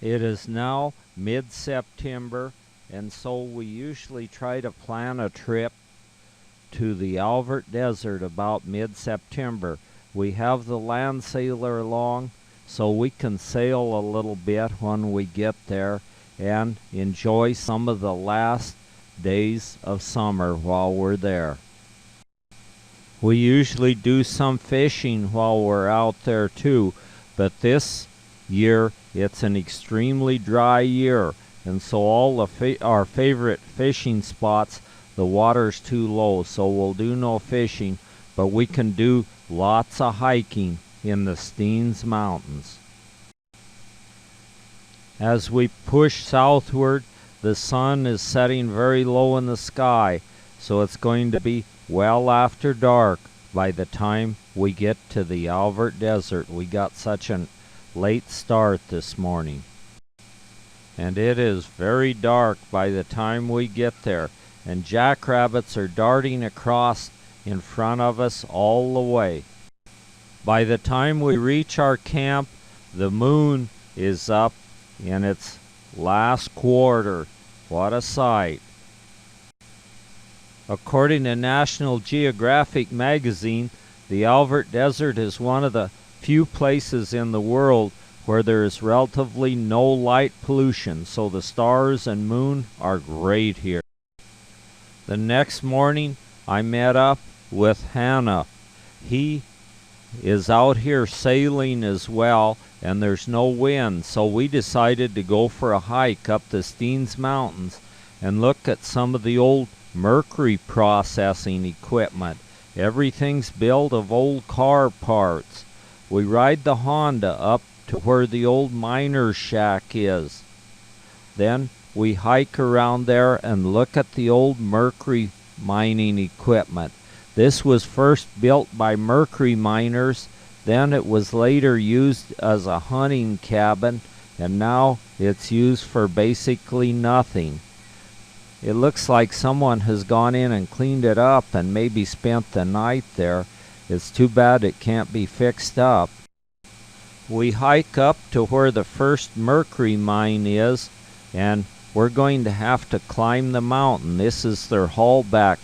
It is now mid-September, and so we usually try to plan a trip to the Alvord Desert about mid-September. We have the land sailor along, so we can sail a little bit when we get there and enjoy some of the last days of summer while we're there. We usually do some fishing while we're out there too, but this year it's an extremely dry year, and so all our favorite fishing spots, the water's too low, so we'll do no fishing, but we can do lots of hiking in the Steens Mountains. As we push southward, the sun is setting very low in the sky, so it's going to be well after dark by the time we get to the Alvord Desert. We got such a late start this morning, and it is very dark by the time we get there, and jackrabbits are darting across in front of us all the way. By the time we reach our camp, the moon is up in its last quarter. What a sight. According to National Geographic magazine, the Alvord Desert is one of the few places in the world where there is relatively no light pollution, so the stars and moon are great here. The next morning, I met up with Hannah. He is out here sailing as well, and there's no wind, so we decided to go for a hike up the Steens Mountains and look at some of the old Mercury processing equipment. Everything's built of old car parts. We ride the Honda up to where the old miner's shack is. Then we hike around there and look at the old Mercury mining equipment. This was first built by Mercury miners, then it was later used as a hunting cabin, and now it's used for basically nothing. It looks like someone has gone in and cleaned it up and maybe spent the night there. It's too bad it can't be fixed up. We hike up to where the first Mercury mine is, and we're going to have to climb the mountain. This is their haulback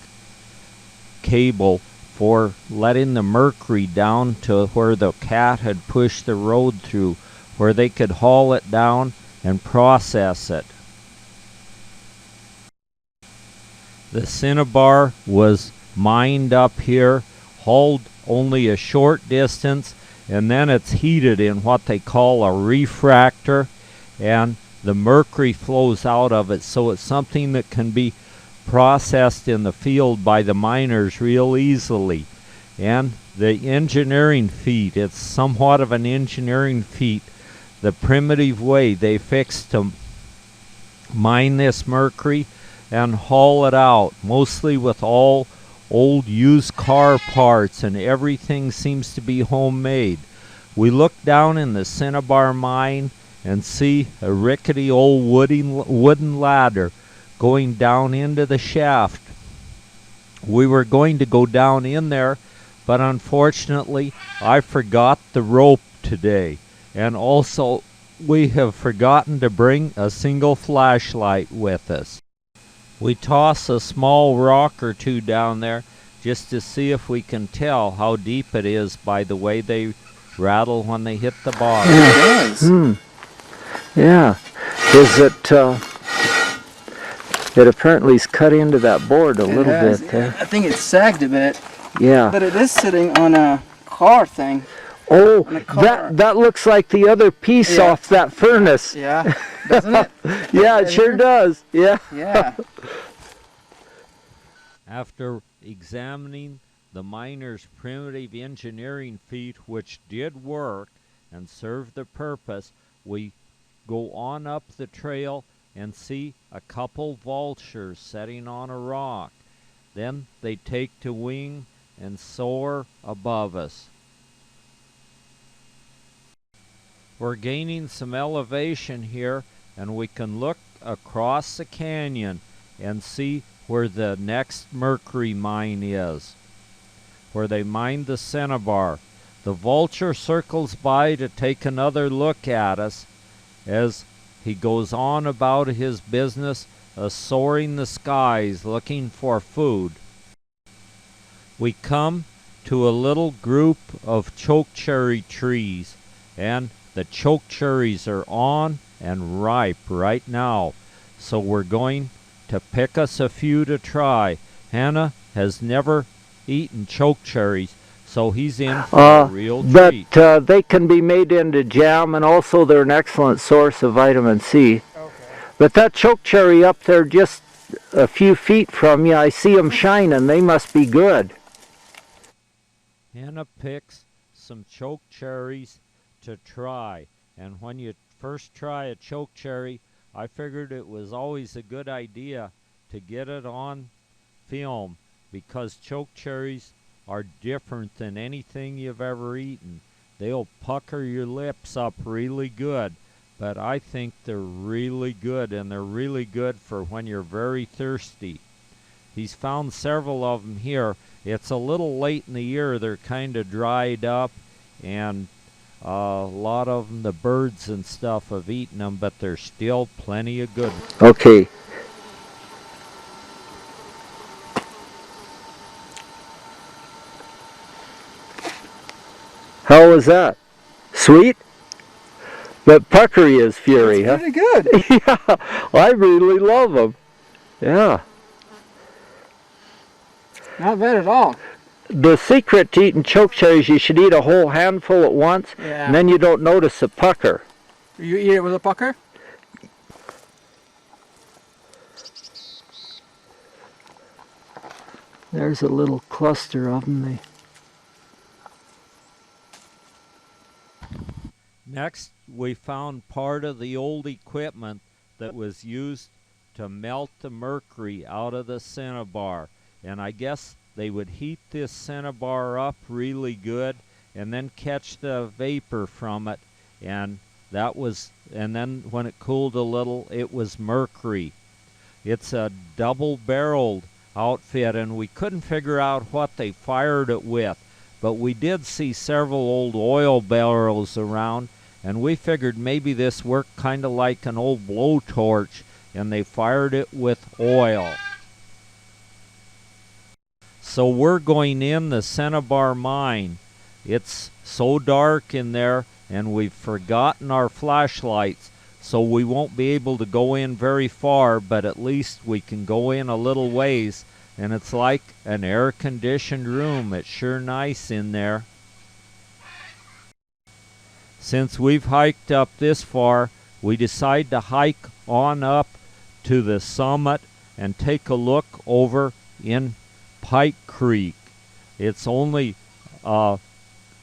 cable for letting the Mercury down to where the cat had pushed the road through, where they could haul it down and process it. The cinnabar was mined up here, hauled only a short distance, and then it's heated in what they call a refractor, and the mercury flows out of it, so it's something that can be processed in the field by the miners real easily. And the engineering feat, it's somewhat of an engineering feat, the primitive way they fixed to mine this mercury and haul it out, mostly with all old used car parts, and everything seems to be homemade. We look down in the cinnabar mine and see a rickety old wooden ladder going down into the shaft. We were going to go down in there, but unfortunately I forgot the rope today, and also we have forgotten to bring a single flashlight with us. We toss a small rock or two down there just to see if we can tell how deep it is by the way they rattle when they hit the bottom. Yeah, it does. Yeah. Is it, it apparently is cut into that board a little bit there. I think it's sagged a bit. Yeah. But it is sitting on a car thing. Oh, that looks like the other piece off that furnace. Yeah, doesn't it? Yeah, it sure does. Yeah. Yeah. After examining the miners' primitive engineering feat, which did work and served the purpose, we go on up the trail and see a couple vultures sitting on a rock. Then they take to wing and soar above us. We're gaining some elevation here, and we can look across the canyon and see where the next mercury mine is, where they mined the cinnabar. The vulture circles by to take another look at us as he goes on about his business of soaring the skies looking for food. We come to a little group of chokecherry trees, and the chokecherries are on and ripe right now. So we're going to pick us a few to try. Hannah has never eaten chokecherries, so he's in for a real treat. But they can be made into jam, and also they're an excellent source of vitamin C. Okay. But that chokecherry up there just a few feet from you, I see them shining. They must be good. Hannah picks some chokecherries to try, and when you first try a chokecherry, I figured it was always a good idea to get it on film, because chokecherries are different than anything you've ever eaten. They'll pucker your lips up really good, but I think they're really good, and they're really good for when you're very thirsty. He's found several of them here. It's a little late in the year. They're kind of dried up, and a lot of them, the birds and stuff, have eaten them, but there's still plenty of good. Okay. How was that? Sweet? But puckery is fury, huh? Pretty good. Yeah, I really love them. Yeah. Not bad at all. The secret to eating chokecherries, you should eat a whole handful at once, Yeah. and then you don't notice the pucker. You eat it with a pucker? There's a little cluster of them. Next, we found part of the old equipment that was used to melt the mercury out of the cinnabar. And I guess they would heat this cinnabar up really good and then catch the vapor from it. And then when it cooled a little, it was mercury. It's a double-barreled outfit, and we couldn't figure out what they fired it with. But we did see several old oil barrels around, and we figured maybe this worked kind of like an old blowtorch, and they fired it with oil. So we're going in the cinnabar mine. It's so dark in there, and we've forgotten our flashlights, so we won't be able to go in very far, but at least we can go in a little ways, and it's like an air-conditioned room. It's sure nice in there. Since we've hiked up this far, we decide to hike on up to the summit and take a look over in Pike Creek. It's only a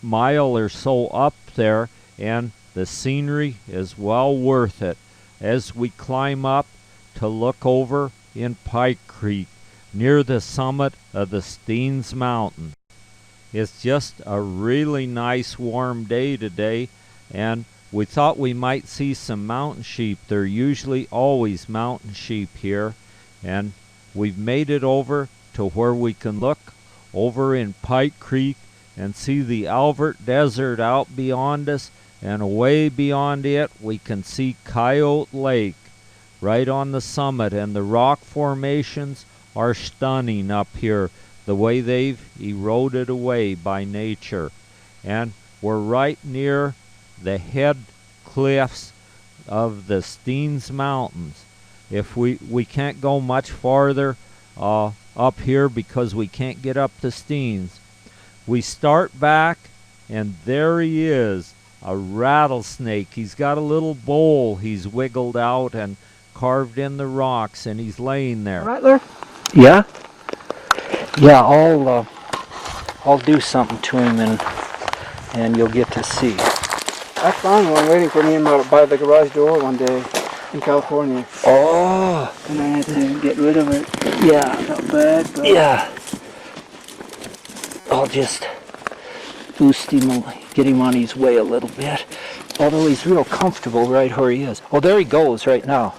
mile or so up there, and the scenery is well worth it as we climb up to look over in Pike Creek near the summit of the Steens Mountain. It's just a really nice warm day today, and we thought we might see some mountain sheep. There are usually always mountain sheep here, and we've made it over to where we can look over in Pike Creek and see the Alvord Desert out beyond us, and away beyond it we can see Coyote Lake right on the summit, and the rock formations are stunning up here, the way they've eroded away by nature. And we're right near the head cliffs of the Steens Mountains. If we can't go much farther up here because we can't get up the Steens. We start back, and there he is, a rattlesnake. He's got a little bowl he's wiggled out and carved in the rocks, and he's laying there. Rattler? Yeah? Yeah, I'll do something to him, and you'll get to see. I found one waiting for me by the garage door one day in California. Oh! And I had to get rid of it. Yeah. Not bad, but... Yeah. I'll just boost him, get him on his way a little bit. Although he's real comfortable right where he is. Oh, there he goes right now.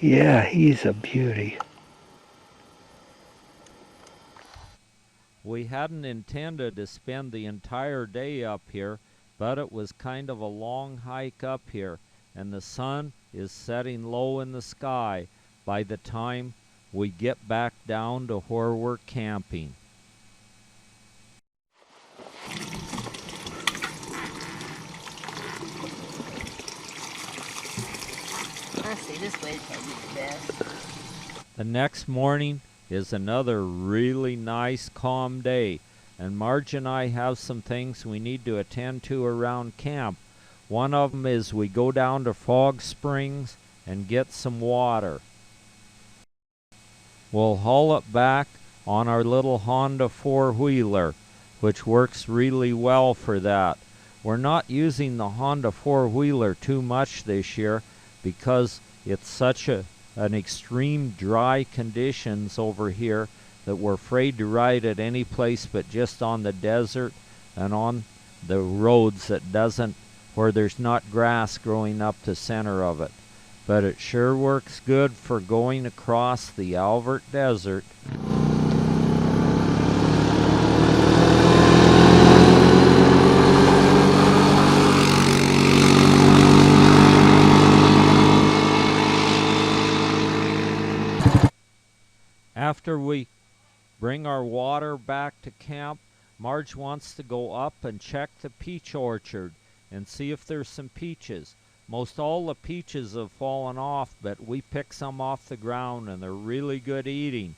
Yeah, he's a beauty. We hadn't intended to spend the entire day up here, but it was kind of a long hike up here, and the sun is setting low in the sky by the time we get back down to where we're camping. Honestly, this way is probably the best. The next morning is another really nice calm day, and Marge and I have some things we need to attend to around camp. One of them is we go down to Frog Springs and get some water. We'll haul it back on our little Honda four-wheeler, which works really well for that. We're not using the Honda four-wheeler too much this year because it's such an extreme dry conditions over here that we're afraid to ride at any place but just on the desert and on the roads where there's not grass growing up the center of it. But it sure works good for going across the Alvord Desert. After we bring our water back to camp, Marge wants to go up and check the peach orchard and see if there's some peaches. Most all the peaches have fallen off, but we pick some off the ground and they're really good eating.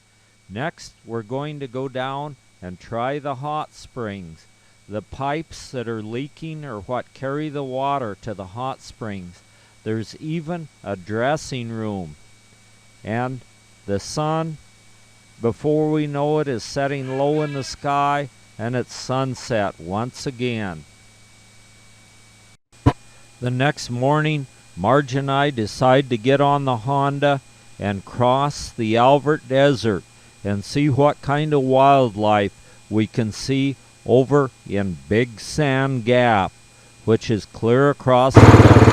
Next, we're going to go down and try the hot springs. The pipes that are leaking are what carry the water to the hot springs. There's even a dressing room. And the sun, before we know it, is setting low in the sky, and it's sunset once again. The next morning, Marge and I decide to get on the Honda and cross the Alvord Desert and see what kind of wildlife we can see over in Big Sand Gap, which is clear across the desert.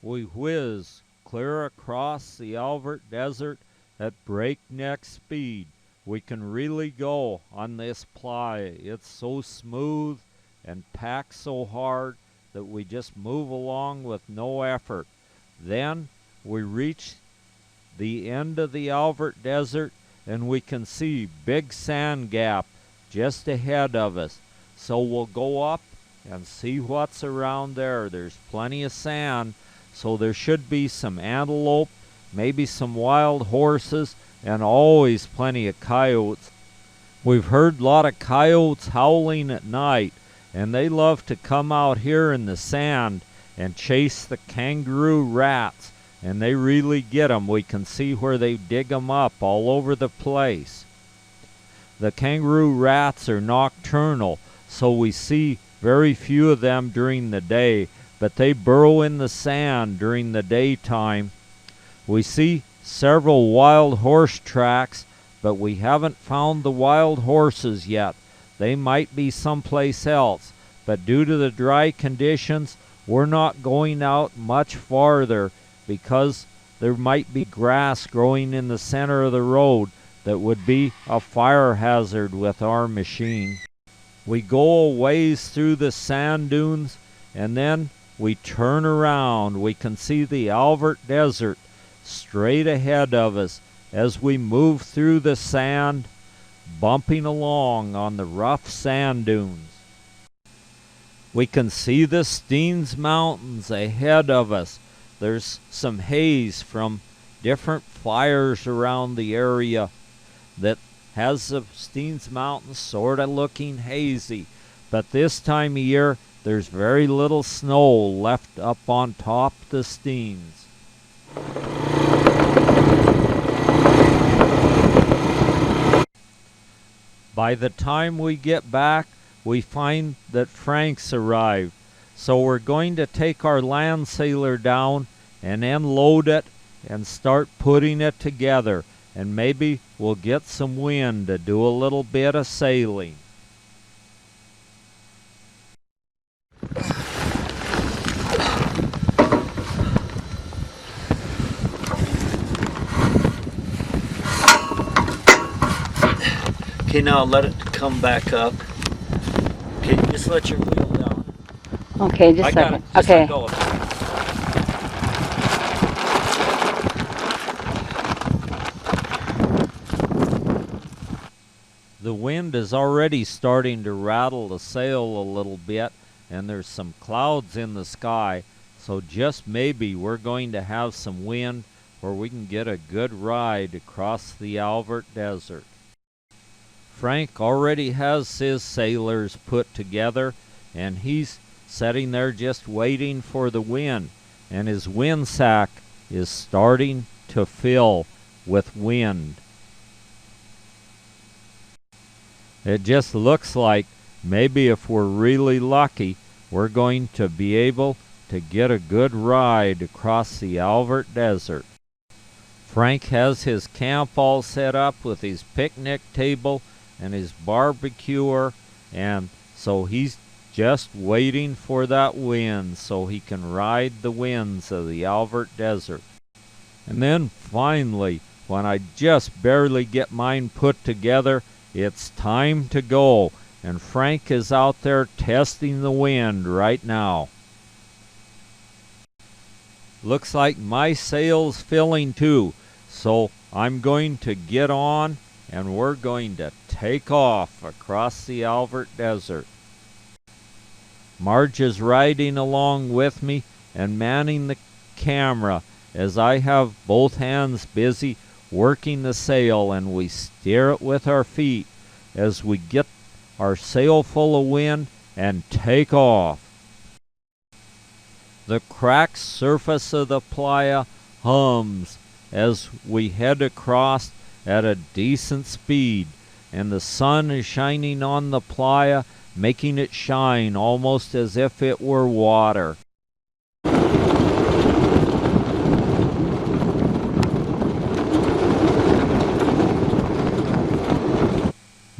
We whiz clear across the Alvord Desert at breakneck speed. We can really go on this playa. It's so smooth and packed so hard that we just move along with no effort. Then we reach the end of the Alvord Desert and we can see Big Sand Gap just ahead of us. So we'll go up and see what's around there. There's plenty of sand, so there should be some antelope, maybe some wild horses, and always plenty of coyotes. We've heard a lot of coyotes howling at night, and they love to come out here in the sand and chase the kangaroo rats, and they really get them. We can see where they dig them up all over the place. The kangaroo rats are nocturnal, so we see very few of them during the day, but they burrow in the sand during the daytime. We see several wild horse tracks, but we haven't found the wild horses yet. They might be someplace else, but due to the dry conditions, we're not going out much farther because there might be grass growing in the center of the road that would be a fire hazard with our machine. We go a ways through the sand dunes, and then we turn around. We can see the Alvord Desert straight ahead of us as we move through the sand, bumping along on the rough sand dunes. We can see the Steens Mountains ahead of us. There's some haze from different fires around the area that has the Steens Mountains sort of looking hazy. But this time of year, there's very little snow left up on top of the Steens. By the time we get back, we find that Frank's arrived. So we're going to take our land sailor down and unload it and start putting it together. and maybe we'll get some wind to do a little bit of sailing. Okay, now let it come back up. Okay, just let your wheel down. Okay, just a second. Okay. The wind is already starting to rattle the sail a little bit, and there's some clouds in the sky, so just maybe we're going to have some wind where we can get a good ride across the Alvord Desert. Frank already has his sailors put together, and he's sitting there just waiting for the wind, and his wind sack is starting to fill with wind. It just looks like maybe if we're really lucky, we're going to be able to get a good ride across the Alvord Desert. Frank has his camp all set up with his picnic table and his barbecuer, and so he's just waiting for that wind so he can ride the winds of the Alvord Desert. And then finally, when I just barely get mine put together, it's time to go, and Frank is out there testing the wind right now. Looks like my sail's filling too, so I'm going to get on and we're going to take off across the Alvord Desert. Marge is riding along with me and manning the camera as I have both hands busy working the sail, and we steer it with our feet as we get our sail full of wind and take off. The cracked surface of the playa hums as we head across at a decent speed, and the sun is shining on the playa, making it shine almost as if it were water.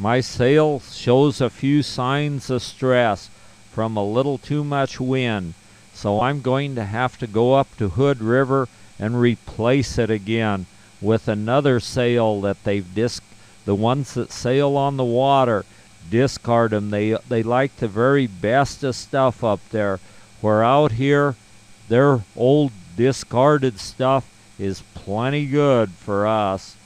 My sail shows a few signs of stress from a little too much wind, so I'm going to have to go up to Hood River and replace it again with another sail that they've the ones that sail on the water discard them. They like the very best of stuff up there, where out here their old discarded stuff is plenty good for us.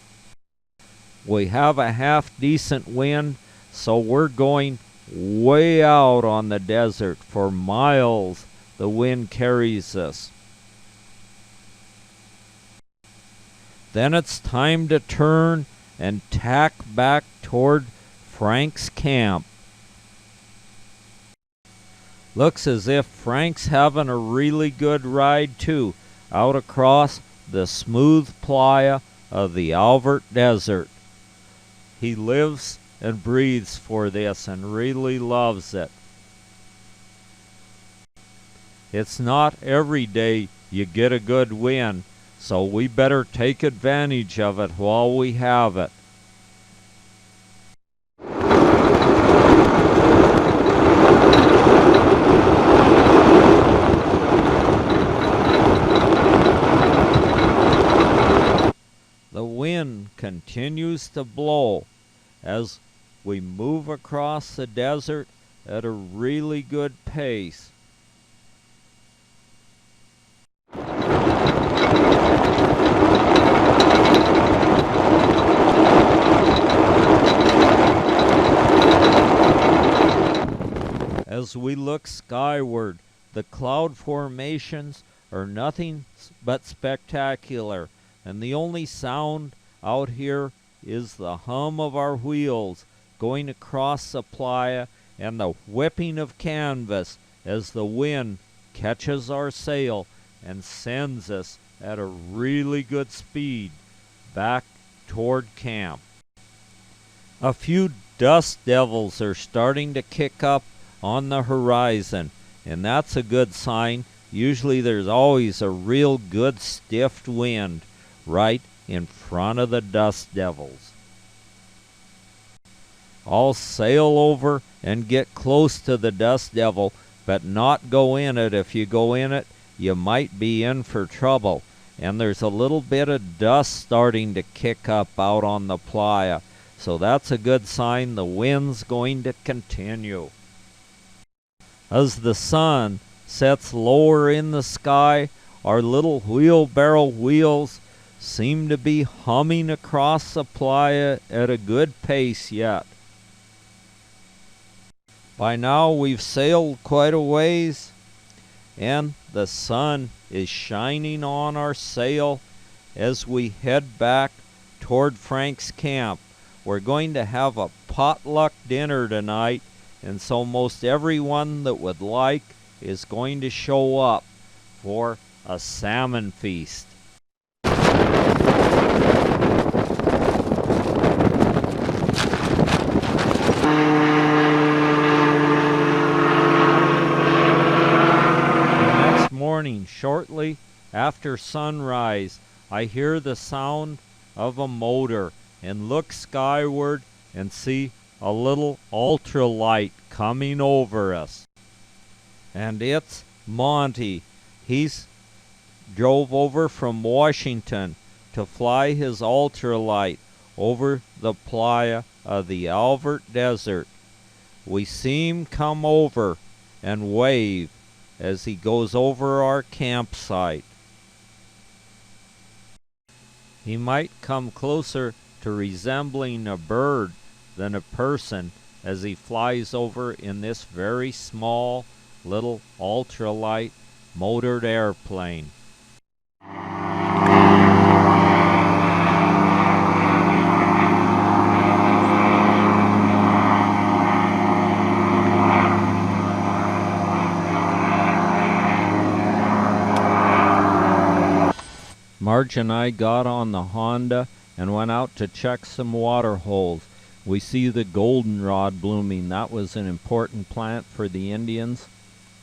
We have a half decent wind, so we're going way out on the desert. For miles the wind carries us. Then it's time to turn and tack back toward Frank's camp. Looks as if Frank's having a really good ride too, out across the smooth playa of the Alvord Desert. He lives and breathes for this and really loves it. It's not every day you get a good wind, so we better take advantage of it while we have it. The wind continues to blow as we move across the desert at a really good pace. As we look skyward, the cloud formations are nothing but spectacular, and the only sound out here is the hum of our wheels going across the playa and the whipping of canvas as the wind catches our sail and sends us at a really good speed back toward camp. A few dust devils are starting to kick up on the horizon, and that's a good sign. Usually there's always a real good stiff wind right in front of the dust devils. I'll sail over and get close to the dust devil, but not go in it. If you go in it, you might be in for trouble. And there's a little bit of dust starting to kick up out on the playa. So that's a good sign the wind's going to continue. As the sun sets lower in the sky, our little wheelbarrow wheels seem to be humming across the playa at a good pace yet. By now we've sailed quite a ways, and the sun is shining on our sail as we head back toward Frank's camp. We're going to have a potluck dinner tonight, and so most everyone that would like is going to show up for a salmon feast. Morning, shortly after sunrise, I hear the sound of a motor and look skyward and see a little ultralight coming over us. And it's Monty. He's drove over from Washington to fly his ultralight over the playa of the Alvord Desert. We see him come over and wave as he goes over our campsite. He might come closer to resembling a bird than a person as he flies over in this very small little ultralight motored airplane. Marge and I got on the Honda and went out to check some water holes. We see the goldenrod blooming. That was an important plant for the Indians.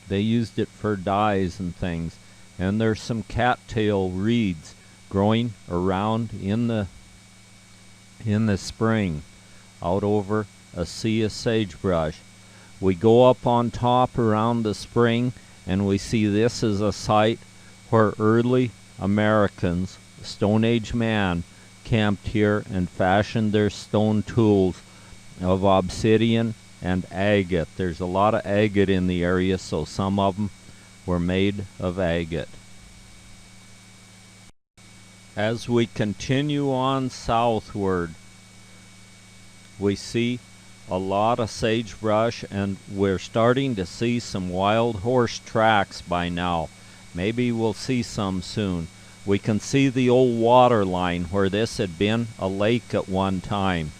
They used it for dyes and things. And there's some cattail reeds growing around in the spring out over a sea of sagebrush. We go up on top around the spring and we see this is a site where early Americans, Stone Age man, camped here and fashioned their stone tools of obsidian and agate. There's a lot of agate in the area, so some of them were made of agate. As we continue on southward, we see a lot of sagebrush, and we're starting to see some wild horse tracks by now. Maybe we'll see some soon. We can see the old water line where this had been a lake at one time.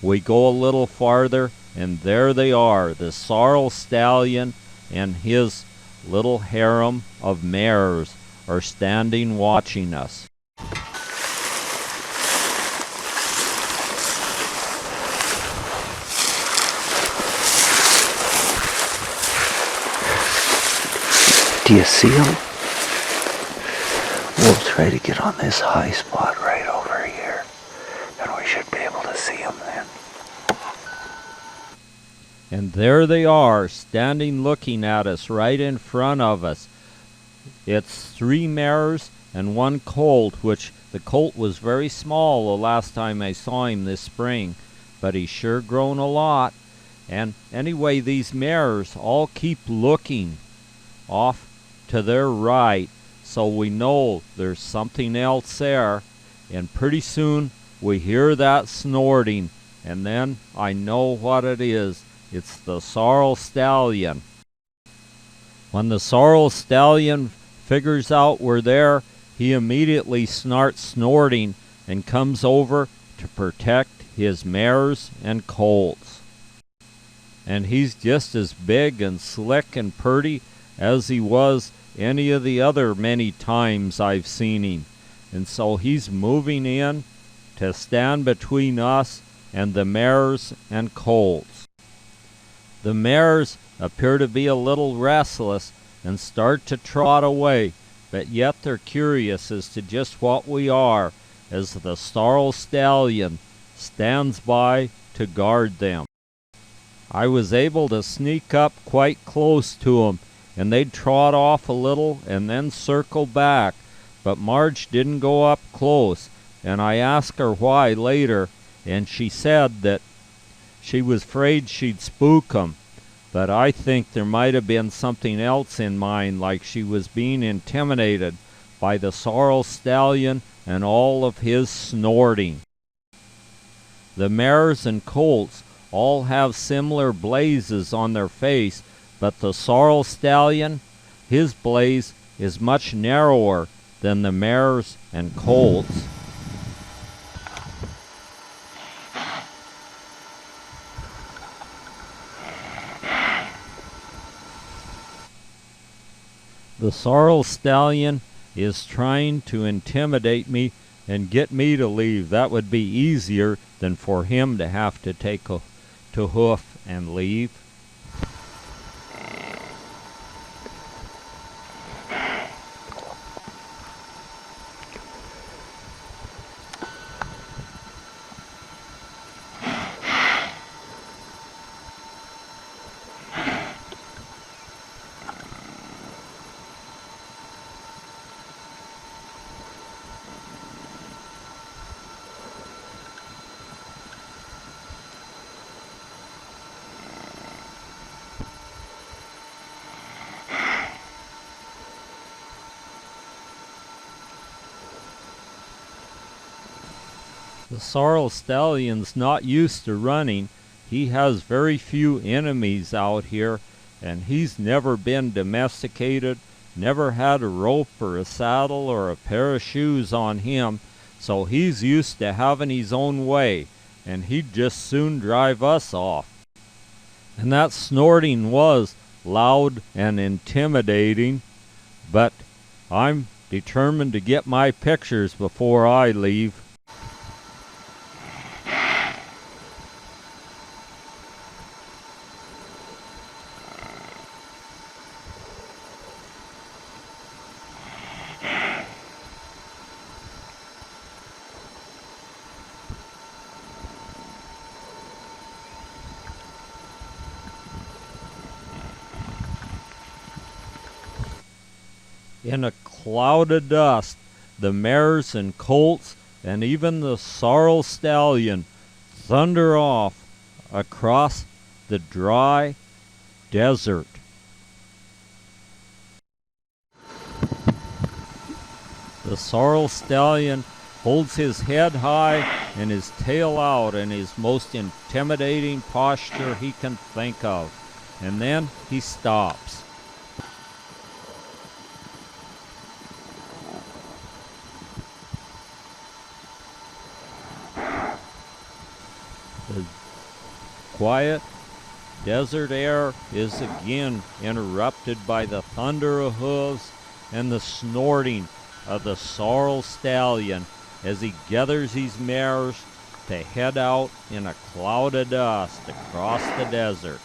We go a little farther, and there they are, the sorrel stallion and his little harem of mares are standing watching us. Do you see them? We'll try to get on this high spot right over here, and we should be able to see them then. And there they are, standing looking at us right in front of us. It's 3 mares and 1 colt, which the colt was very small the last time I saw him this spring, but he's sure grown a lot. And anyway, these mares all keep looking off to their right, so we know there's something else there. And pretty soon we hear that snorting, and then I know what it is. It's the sorrel stallion. When the sorrel stallion figures out we're there, he immediately starts snorting and comes over to protect his mares and colts. And he's just as big and slick and purty as he was any of the other many times I've seen him. And so he's moving in to stand between us and the mares and colts. The mares appear to be a little restless and start to trot away, but yet they're curious as to just what we are, as the sorrel stallion stands by to guard them. I was able to sneak up quite close to 'em, and they'd trot off a little and then circle back, but Marge didn't go up close, and I asked her why later, and she said that she was afraid she'd spook 'em, but I think there might have been something else in mind, like she was being intimidated by the sorrel stallion and all of his snorting. The mares and colts all have similar blazes on their face, but the sorrel stallion, his blaze is much narrower than the mares and colts. The sorrel stallion is trying to intimidate me and get me to leave. That would be easier than for him to have to take to hoof and leave. The sorrel stallion's not used to running. He has very few enemies out here, and he's never been domesticated, never had a rope or a saddle or a pair of shoes on him, so he's used to having his own way, and he'd just soon drive us off. And that snorting was loud and intimidating, but I'm determined to get my pictures before I leave. In a cloud of dust, the mares and colts and even the sorrel stallion thunder off across the dry desert. The sorrel stallion holds his head high and his tail out in his most intimidating posture he can think of, and then he stops. The quiet desert air is again interrupted by the thunder of hooves and the snorting of the sorrel stallion as he gathers his mares to head out in a cloud of dust across the desert.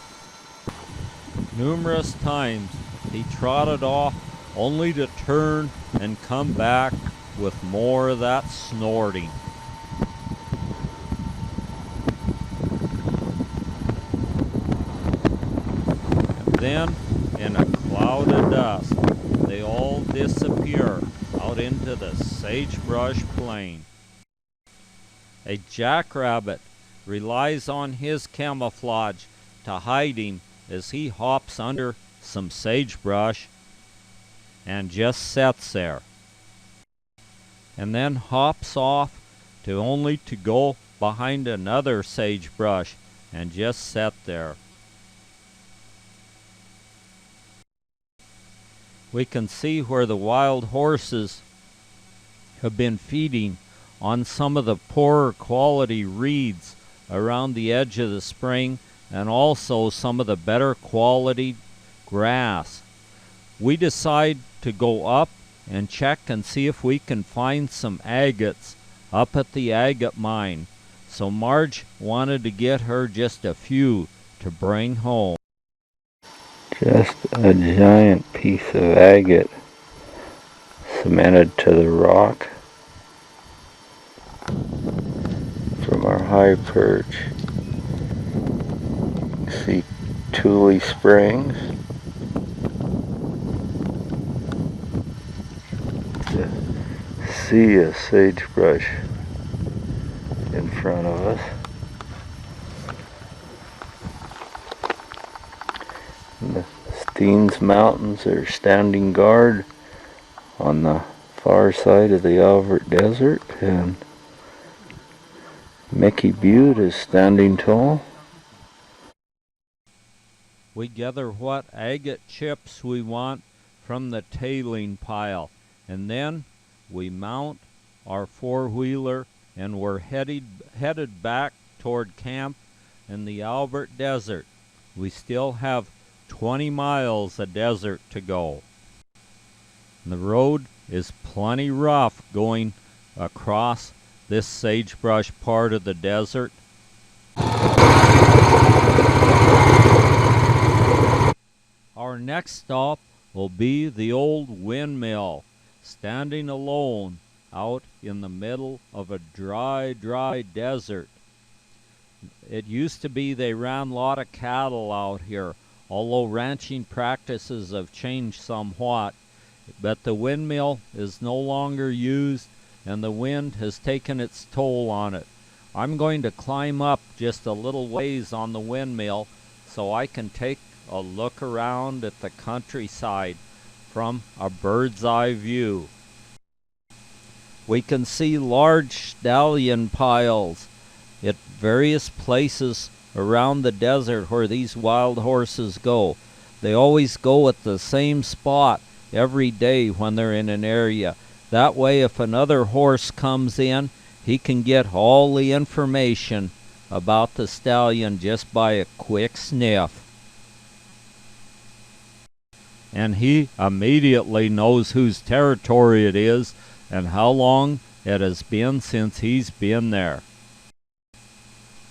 Numerous times he trotted off only to turn and come back with more of that snorting. Then, in a cloud of dust, they all disappear out into the sagebrush plain. A jackrabbit relies on his camouflage to hide him as he hops under some sagebrush and just sits there, and then hops off to only to go behind another sagebrush and just sit there. We can see where the wild horses have been feeding on some of the poorer quality reeds around the edge of the spring, and also some of the better quality grass. We decide to go up and check and see if we can find some agates up at the agate mine. So Marge wanted to get her just a few to bring home. Just a giant piece of agate cemented to the rock. from our high perch. See Tule Springs. The sea of sagebrush in front of us. And the Steens Mountains are standing guard on the far side of the Alvord Desert, and Mickey Butte is standing tall. We gather what agate chips we want from the tailing pile, and then we mount our four-wheeler and we're headed back toward camp in the Alvord Desert. We still have 20 miles of desert to go. The road is plenty rough going across this sagebrush part of the desert. Our next stop will be the old windmill, standing alone out in the middle of a dry desert. It used to be they ran a lot of cattle out here, although ranching practices have changed somewhat. But the windmill is no longer used, and the wind has taken its toll on it. I'm going to climb up just a little ways on the windmill so I can take a look around at the countryside from a bird's eye view. We can see large stallion piles at various places around the desert where these wild horses go. They always go at the same spot every day when they're in an area. That way, if another horse comes in, he can get all the information about the stallion just by a quick sniff. And he immediately knows whose territory it is and how long it has been since he's been there.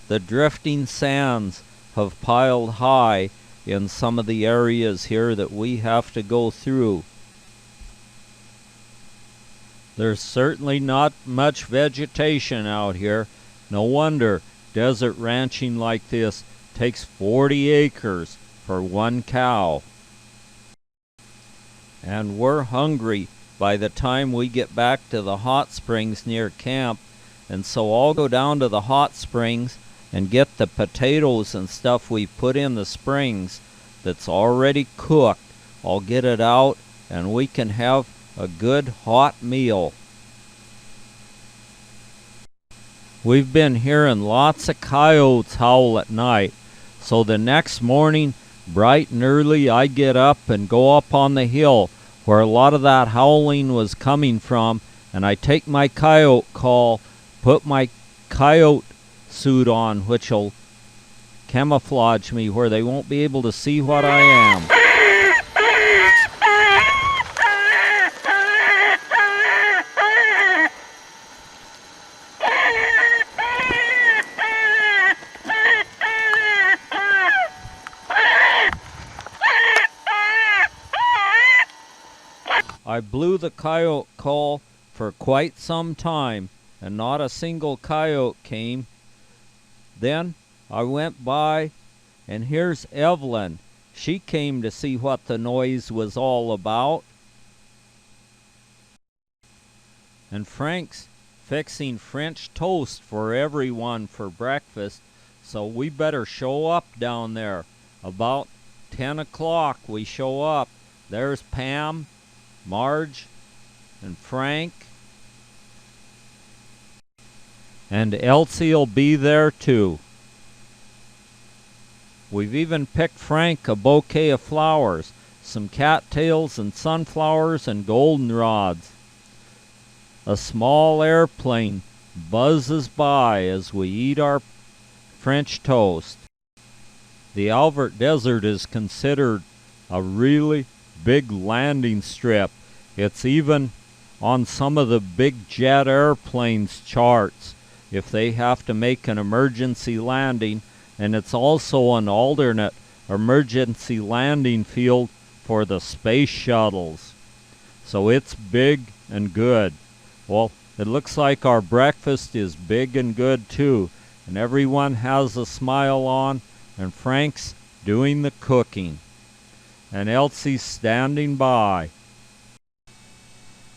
The drifting sands have piled high in some of the areas here that we have to go through. There's certainly not much vegetation out here. No wonder desert ranching like this takes 40 acres for one cow. And we're hungry by the time we get back to the hot springs near camp, and so I'll go down to the hot springs and get the potatoes and stuff we put in the springs that's already cooked. I'll get it out and we can have a good hot meal. We've been hearing lots of coyotes howl at night, so the next morning, bright and early, I get up and go up on the hill where a lot of that howling was coming from, and I take my coyote call, put my coyote suit on, which will camouflage me where they won't be able to see what I am. I blew the coyote call for quite some time, and not a single coyote came. Then I went by, and here's Evelyn. She came to see what the noise was all about. And Frank's fixing French toast for everyone for breakfast, so we better show up down there. About 10 o'clock we show up. There's Pam, Marge, and Frank. And Elsie'll be there too. We've even picked Frank a bouquet of flowers, some cattails and sunflowers and goldenrods. A small airplane buzzes by as we eat our French toast. The Alvord Desert is considered a really big landing strip. It's even on some of the big jet airplanes charts if they have to make an emergency landing, and it's also an alternate emergency landing field for the space shuttles. So it's big and good. Well, It looks like our breakfast is big and good too, and everyone has a smile on, and Frank's doing the cooking, and Elsie's standing by.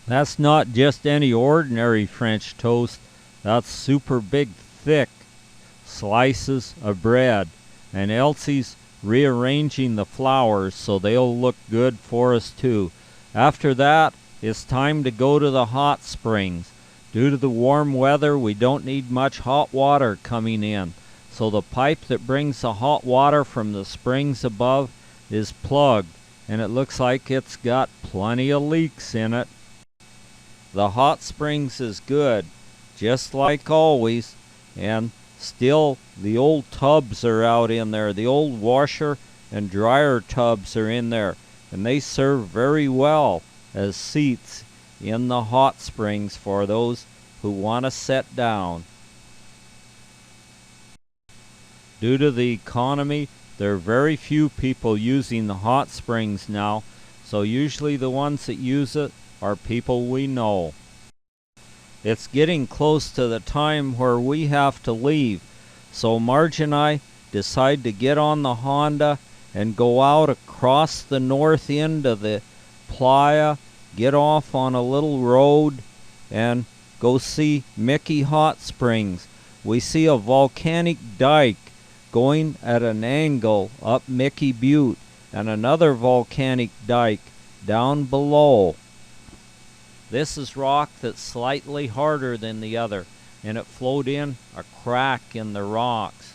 That's not just any ordinary French toast, that's super big, thick slices of bread, and Elsie's rearranging the flowers so they'll look good for us too. After that, it's time to go to the hot springs. Due to the warm weather, we don't need much hot water coming in, so the pipe that brings the hot water from the springs above is plugged, and it looks like it's got plenty of leaks in it. The hot springs is good, just like always, and still the old tubs are out in there. The old washer and dryer tubs are in there, and they serve very well as seats in the hot springs for those who want to sit down. Due to the economy, there are very few people using the hot springs now, so usually the ones that use it are people we know. It's getting close to the time where we have to leave, so Marge and I decide to get on the Honda and go out across the north end of the playa, get off on a little road, and go see Mickey Hot Springs. We see a volcanic dike going at an angle up Mickey Butte, and another volcanic dike down below. This is rock that's slightly harder than the other, and it flowed in a crack in the rocks.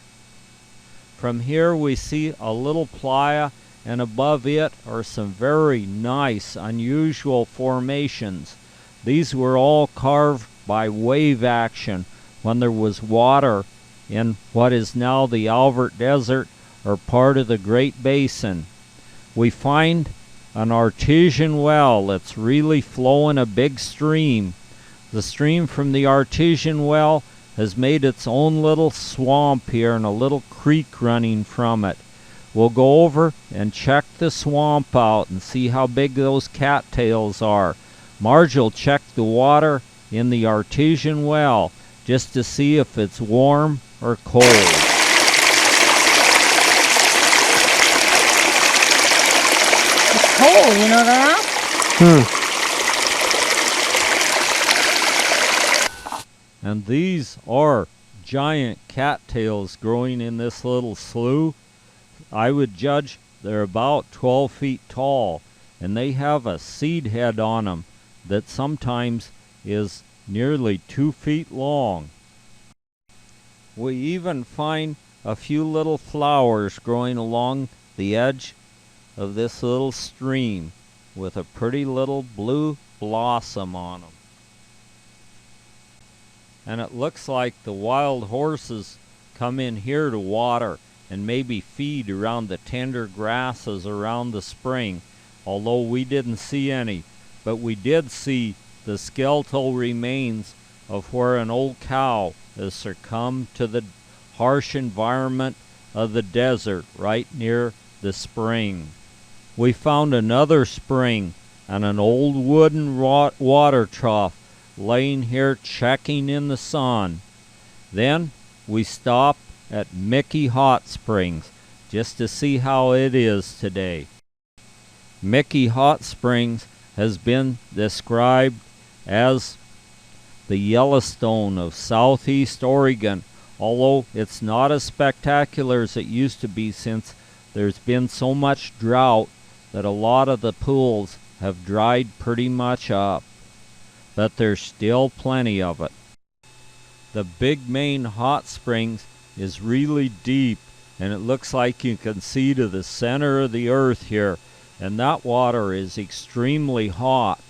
From here we see a little playa, and above it are some very nice, unusual formations. These were all carved by wave action when there was water in what is now the Alvord Desert, or part of the Great Basin. We find an artesian well that's really flowing a big stream. The stream from the artesian well has made its own little swamp here and a little creek running from it. We'll go over and check the swamp out and see how big those cattails are. Marge will check the water in the artesian well just to see if it's warm or cold. It's cold, you know that? And these are giant cattails growing in this little slough. I would judge they're about 12 feet tall, and they have a seed head on them that sometimes is nearly 2 feet long. We even find a few little flowers growing along the edge of this little stream with a pretty little blue blossom on them. And it looks like the wild horses come in here to water and maybe feed around the tender grasses around the spring, although we didn't see any. But we did see the skeletal remains of where an old cow has succumbed to the harsh environment of the desert right near the spring. We found another spring and an old wooden water trough laying here checking in the sun. Then we stopped at Mickey Hot Springs just to see how it is today. Mickey Hot Springs has been described as the Yellowstone of southeast Oregon, although it's not as spectacular as it used to be since there's been so much drought that a lot of the pools have dried pretty much up. But there's still plenty of it. The big main hot springs is really deep, and it looks like you can see to the center of the earth here, and that water is extremely hot.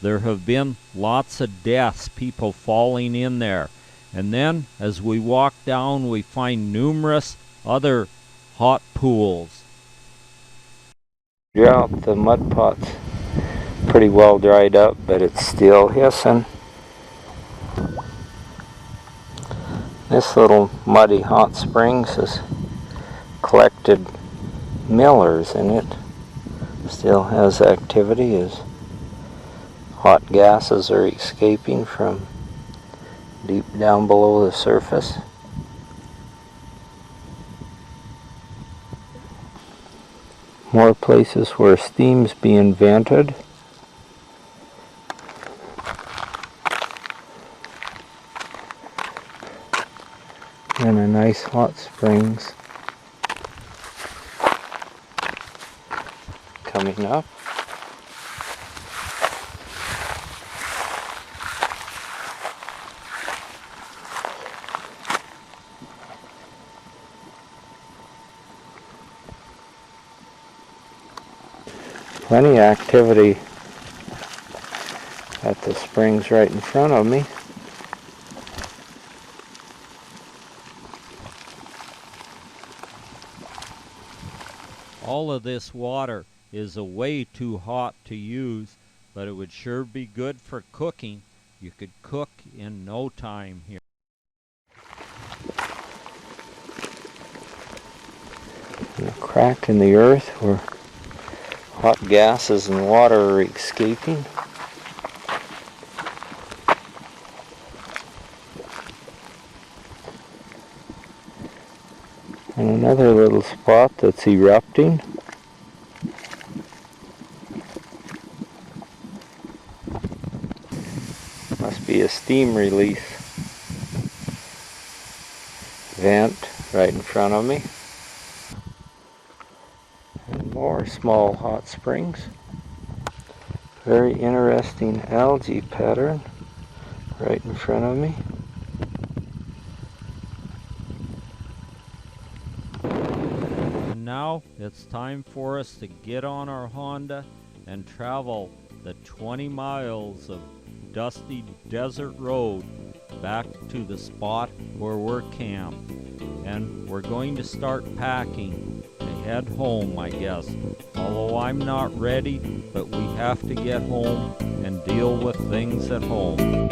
There have been lots of deaths, people falling in there. And then as we walk down, we find numerous other hot pools. Drought, the mud pot's pretty well dried up, but it's still hissing. This little muddy hot springs has collected millers, and it still has activity as hot gases are escaping from deep down below the surface. More places where steam's being vented. And a nice hot springs coming up. Plenty of activity at the springs right in front of me. All of this water is way too hot to use, but it would sure be good for cooking. You could cook in no time here. A crack in the earth where hot gases and water are escaping. And another little spot that's erupting. Must be a steam release vent right in front of me. And more small hot springs. Very interesting algae pattern right in front of me. And now it's time for us to get on our Honda and travel the 20 miles of dusty desert road back to the spot where we're camped. And we're going to start packing to head home, I guess. Although I'm not ready, but we have to get home and deal with things at home.